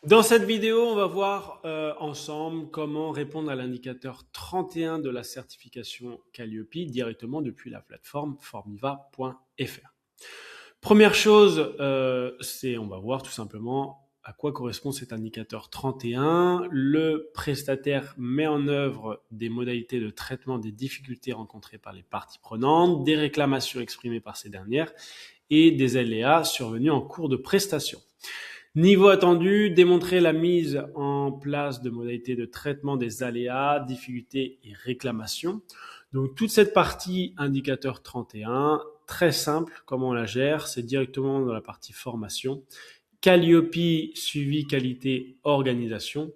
Dans cette vidéo, on va voir ensemble comment répondre à l'indicateur 31 de la certification Calliope directement depuis la plateforme formiva.fr. Première chose, on va voir tout simplement à quoi correspond cet indicateur 31. Le prestataire met en œuvre des modalités de traitement des difficultés rencontrées par les parties prenantes, des réclamations exprimées par ces dernières et des aléas survenus en cours de prestation. Niveau attendu, démontrer la mise en place de modalités de traitement des aléas, difficultés et réclamations. Donc toute cette partie indicateur 31, très simple, comment on la gère, c'est directement dans la partie formation. Calliope suivi qualité organisation.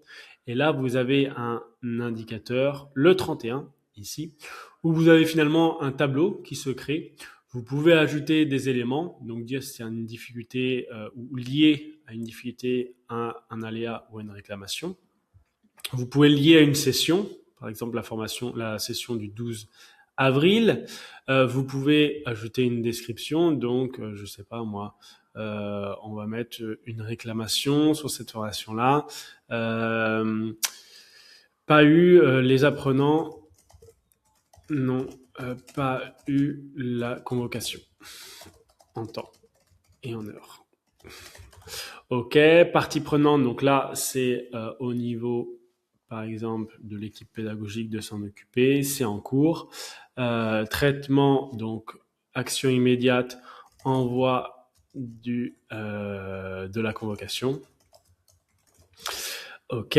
Et là, vous avez un indicateur, le 31, ici, où vous avez finalement un tableau qui se crée. Vous pouvez ajouter des éléments, donc dire si c'est une difficulté ou lié à une difficulté, un aléa ou une réclamation. Vous pouvez le lier à une session, par exemple la session du 12 avril. Vous pouvez ajouter une description, donc je sais pas moi, on va mettre une réclamation sur cette formation-là. Pas eu les apprenants n'ont pas eu la convocation en temps et en heure. Ok, partie prenante, donc là c'est au niveau par exemple de l'équipe pédagogique de s'en occuper, c'est en cours. Traitement, donc action immédiate, envoi de la convocation. Ok,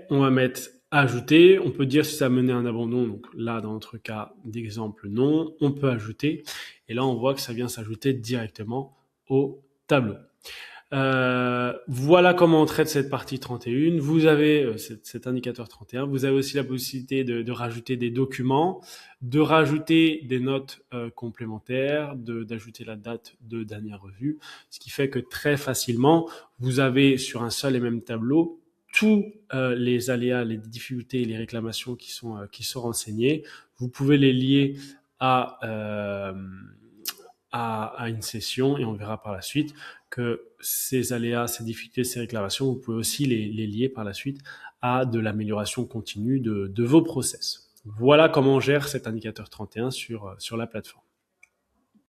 on va mettre ajouter. On peut dire si ça a mené à un abandon. Donc là, dans notre cas d'exemple, non. On peut ajouter. Et là, on voit que ça vient s'ajouter directement au tableau. Voilà comment on traite cette partie 31. Vous avez cet indicateur 31. Vous avez aussi la possibilité de rajouter des documents, de rajouter des notes complémentaires, d'ajouter la date de dernière revue, ce qui fait que très facilement, vous avez sur un seul et même tableau tous les aléas, les difficultés et les réclamations qui sont renseignés. Vous pouvez les lier à une session et on verra par la suite que ces aléas, ces difficultés, ces réclamations, vous pouvez aussi les lier par la suite à de l'amélioration continue de vos process. Voilà comment on gère cet indicateur 31 sur la plateforme.